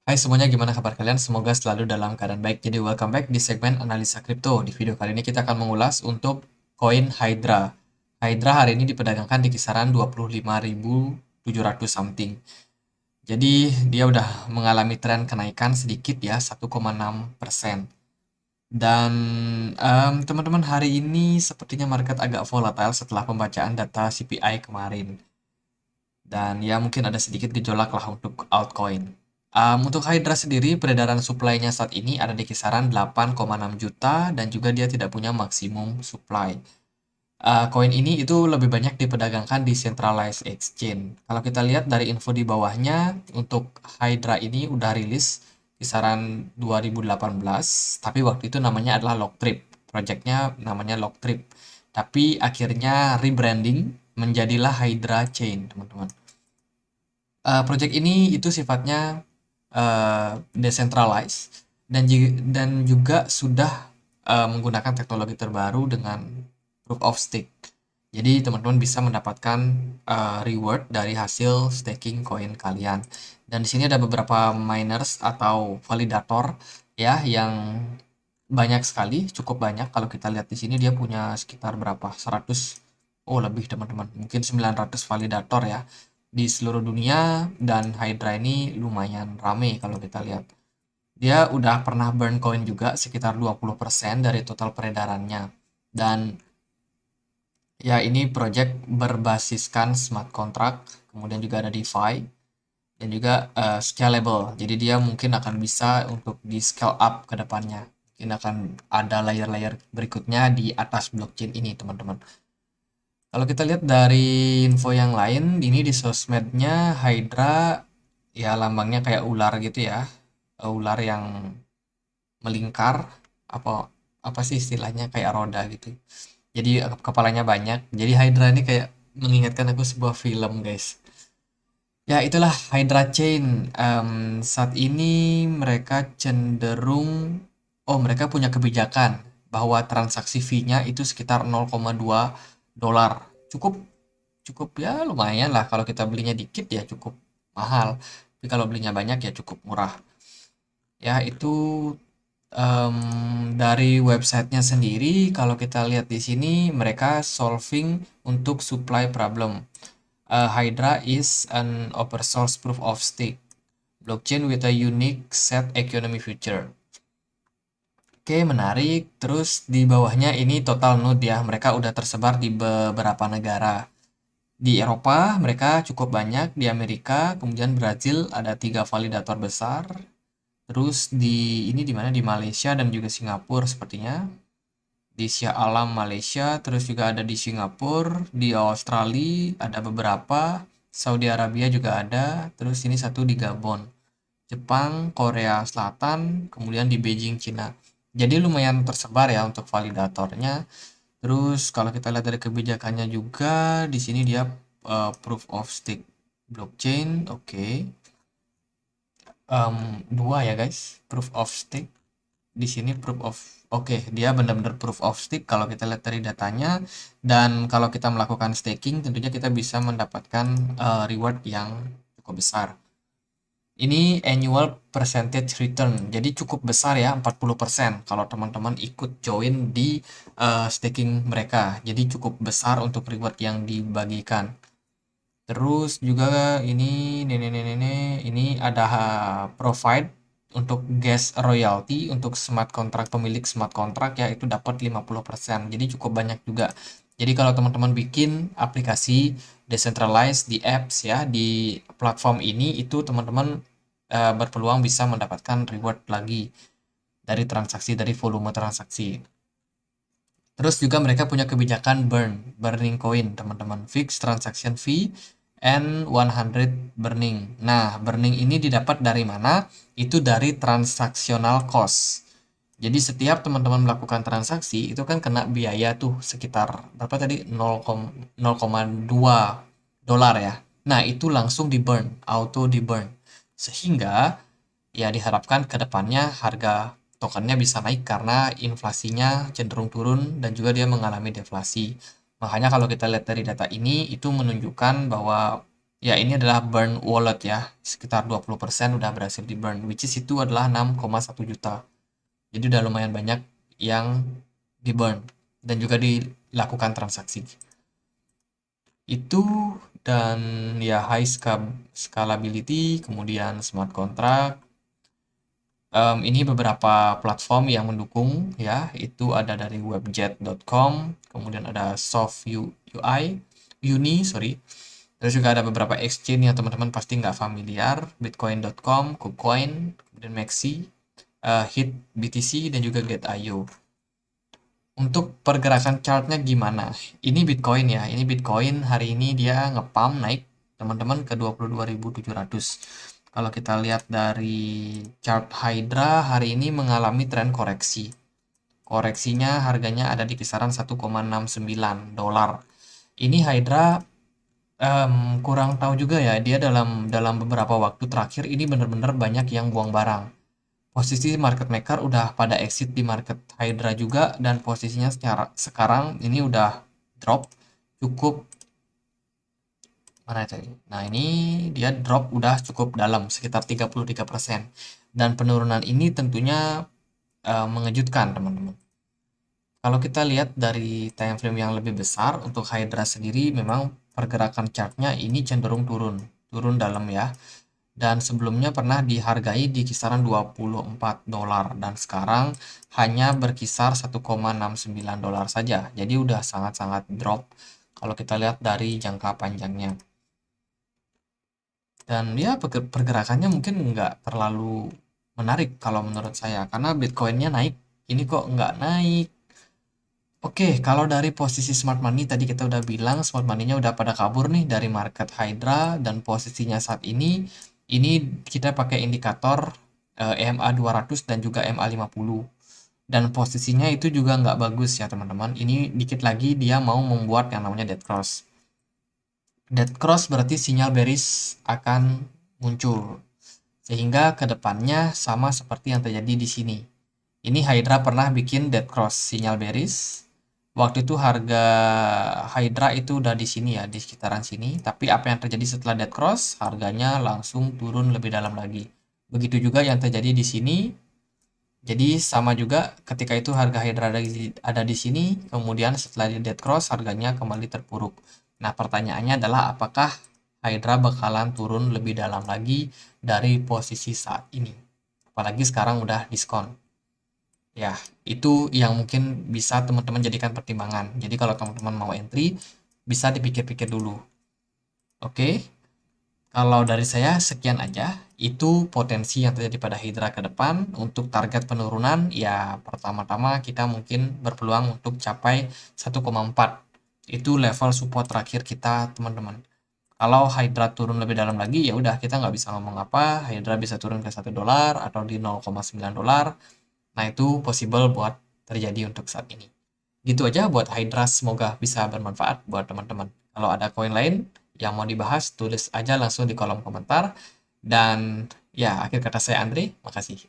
Hai semuanya, gimana kabar kalian? Semoga selalu dalam keadaan baik. Jadi welcome back di segmen analisa kripto. Di video kali ini kita akan mengulas untuk koin Hydra. Hydra hari ini diperdagangkan di kisaran 25.700 something. Jadi dia udah mengalami tren kenaikan sedikit ya, 1,6%. Dan teman-teman, hari ini sepertinya market agak volatile setelah pembacaan data CPI kemarin. Dan ya mungkin ada sedikit gejolak lah untuk altcoin. Untuk Hydra sendiri, peredaran supply-nya saat ini ada di kisaran 8,6 juta dan juga dia tidak punya maksimum supply. Koin ini itu lebih banyak diperdagangkan di centralized exchange. Kalau kita lihat dari info di bawahnya, untuk Hydra ini udah rilis kisaran 2018, tapi waktu itu namanya adalah Locktrip. Projectnya namanya Locktrip. Tapi akhirnya rebranding menjadilah Hydra Chain, teman-teman. Project ini itu sifatnya decentralized dan juga sudah menggunakan teknologi terbaru dengan proof of stake. Jadi teman-teman bisa mendapatkan reward dari hasil staking koin kalian. Dan di sini ada beberapa miners atau validator ya yang banyak sekali, cukup banyak. Kalau kita lihat di sini dia punya sekitar berapa? 100, oh lebih teman-teman. Mungkin 900 validator ya di seluruh dunia, dan Hydra ini lumayan rame kalau kita lihat. Dia udah pernah burn coin juga sekitar 20% dari total peredarannya. Dan ya ini project berbasiskan smart contract, kemudian juga ada DeFi dan juga scalable. Jadi dia mungkin akan bisa untuk di scale up ke depannya. Mungkin akan ada layer-layer berikutnya di atas blockchain ini, teman-teman. Kalau kita lihat dari info yang lain, ini di sosmednya Hydra ya lambangnya kayak ular gitu ya. Ular yang melingkar, apa apa sih istilahnya, kayak roda gitu. Jadi kepalanya banyak. Jadi Hydra ini kayak mengingatkan aku sebuah film, guys. Ya, itulah Hydra Chain. Saat ini mereka cenderung, oh mereka punya kebijakan bahwa transaksi fee-nya itu sekitar 0,2 dolar. Cukup, cukup ya lumayan lah. Kalau kita belinya dikit ya cukup mahal. Tapi kalau belinya banyak ya cukup murah. Ya, itu dari websitenya sendiri. Kalau kita lihat di sini, mereka solving untuk supply problem. Hydra is an open source proof of stake blockchain with a unique set economy feature. Oke, menarik. Terus di bawahnya ini total node ya. Mereka udah tersebar di beberapa negara. Di Eropa mereka cukup banyak, di Amerika, kemudian Brazil ada 3 validator besar. Terus di ini di mana, di Malaysia dan juga Singapura sepertinya. Di Shah Alam Malaysia, terus juga ada di Singapura, di Australia ada beberapa, Saudi Arabia juga ada, terus ini satu di Gabon. Jepang, Korea Selatan, kemudian di Beijing, Cina. Jadi lumayan tersebar ya untuk validatornya. Terus kalau kita lihat dari kebijakannya juga, di sini dia proof of stake blockchain, oke. Dua ya guys, proof of stake. Di sini proof of, oke, dia benar-benar proof of stake kalau kita lihat dari datanya. Dan kalau kita melakukan staking, tentunya kita bisa mendapatkan reward yang cukup besar. Ini annual percentage return, jadi cukup besar ya, 40% kalau teman-teman ikut join di staking mereka. Jadi cukup besar untuk reward yang dibagikan. Terus juga ini ada provide untuk gas royalty untuk smart contract, pemilik smart contract ya, itu dapat 50%. Jadi cukup banyak juga. Jadi kalau teman-teman bikin aplikasi decentralized di apps ya, di platform ini, itu teman-teman berpeluang bisa mendapatkan reward lagi dari transaksi, dari volume transaksi. Terus juga mereka punya kebijakan burning coin, teman-teman. Fixed transaction fee and 100 burning. Nah, burning ini didapat dari mana? Itu dari transactional cost. Jadi setiap teman-teman melakukan transaksi, itu kan kena biaya tuh sekitar berapa tadi? 0,2 dolar ya. Nah, itu langsung di burn, auto di burn. Sehingga ya diharapkan ke depannya harga tokennya bisa naik karena inflasinya cenderung turun dan juga dia mengalami deflasi. Makanya kalau kita lihat dari data ini, itu menunjukkan bahwa Ya, ini adalah burn wallet ya. Sekitar 20% udah berhasil di burn, which is itu adalah 6,1 juta. Jadi udah lumayan banyak yang di burn dan juga dilakukan transaksi. Itu dan ya high scalability, kemudian smart contract. Ini beberapa platform yang mendukung ya, itu ada dari webjet.com, kemudian ada Uni, sorry. Terus juga ada beberapa exchange yang teman-teman pasti nggak familiar, bitcoin.com, KuCoin, kemudian Maxi, Hit BTC, dan juga Get.io. Untuk pergerakan chartnya gimana? Ini Bitcoin ya, ini Bitcoin hari ini dia nge-pump naik teman-teman ke 22.700. Kalau kita lihat dari chart Hydra hari ini mengalami tren koreksi. Koreksinya harganya ada di kisaran 1,69 dolar. Ini Hydra kurang tahu juga ya, dia dalam beberapa waktu terakhir ini benar-benar banyak yang buang barang. Posisi market maker udah pada exit di market Hydra juga, dan posisinya sekarang ini udah drop cukup, mana tadi? Nah, ini dia drop udah cukup dalam sekitar 33%. Dan penurunan ini tentunya mengejutkan, teman-teman. Kalau kita lihat dari time frame yang lebih besar untuk Hydra sendiri, memang pergerakan chartnya ini cenderung turun dalam ya. Dan sebelumnya pernah dihargai di kisaran 24 dolar dan sekarang hanya berkisar 1,69 dolar saja. Jadi udah sangat-sangat drop kalau kita lihat dari jangka panjangnya. Dan ya pergerakannya mungkin nggak terlalu menarik kalau menurut saya, karena Bitcoinnya naik, ini kok nggak naik. Oke, kalau dari posisi smart money tadi kita udah bilang smart money-nya udah pada kabur nih dari market Hydra, dan posisinya saat ini kita pakai indikator EMA 200 dan juga EMA 50. Dan posisinya itu juga nggak bagus ya teman-teman. Ini dikit lagi dia mau membuat yang namanya dead cross. Dead cross berarti sinyal bearish akan muncul. Sehingga kedepannya sama seperti yang terjadi di sini. Ini Hydra pernah bikin dead cross sinyal bearish. Waktu itu harga Hydra itu udah di sini ya, di sekitaran sini. Tapi apa yang terjadi setelah dead cross? Harganya langsung turun lebih dalam lagi. Begitu juga yang terjadi di sini. Jadi sama juga ketika itu harga Hydra ada di sini, kemudian setelah di dead cross harganya kembali terpuruk. Nah, pertanyaannya adalah apakah Hydra bakalan turun lebih dalam lagi dari posisi saat ini? Apalagi sekarang udah diskon. Ya, itu yang mungkin bisa teman-teman jadikan pertimbangan. Jadi kalau teman-teman mau entry, bisa dipikir-pikir dulu. Oke, kalau dari saya sekian aja. Itu potensi yang terjadi pada Hydra ke depan. Untuk target penurunan, ya pertama-tama kita mungkin berpeluang untuk capai 1,4. Itu level support terakhir kita, teman-teman. Kalau Hydra turun lebih dalam lagi, ya udah kita nggak bisa ngomong apa. Hydra bisa turun ke 1 dolar atau di 0,9 dolar. Nah, itu possible buat terjadi untuk saat ini. Gitu aja buat Hydra, semoga bisa bermanfaat buat teman-teman. Kalau ada koin lain yang mau dibahas, tulis aja langsung di kolom komentar. Dan ya, akhir kata saya Andre, makasih.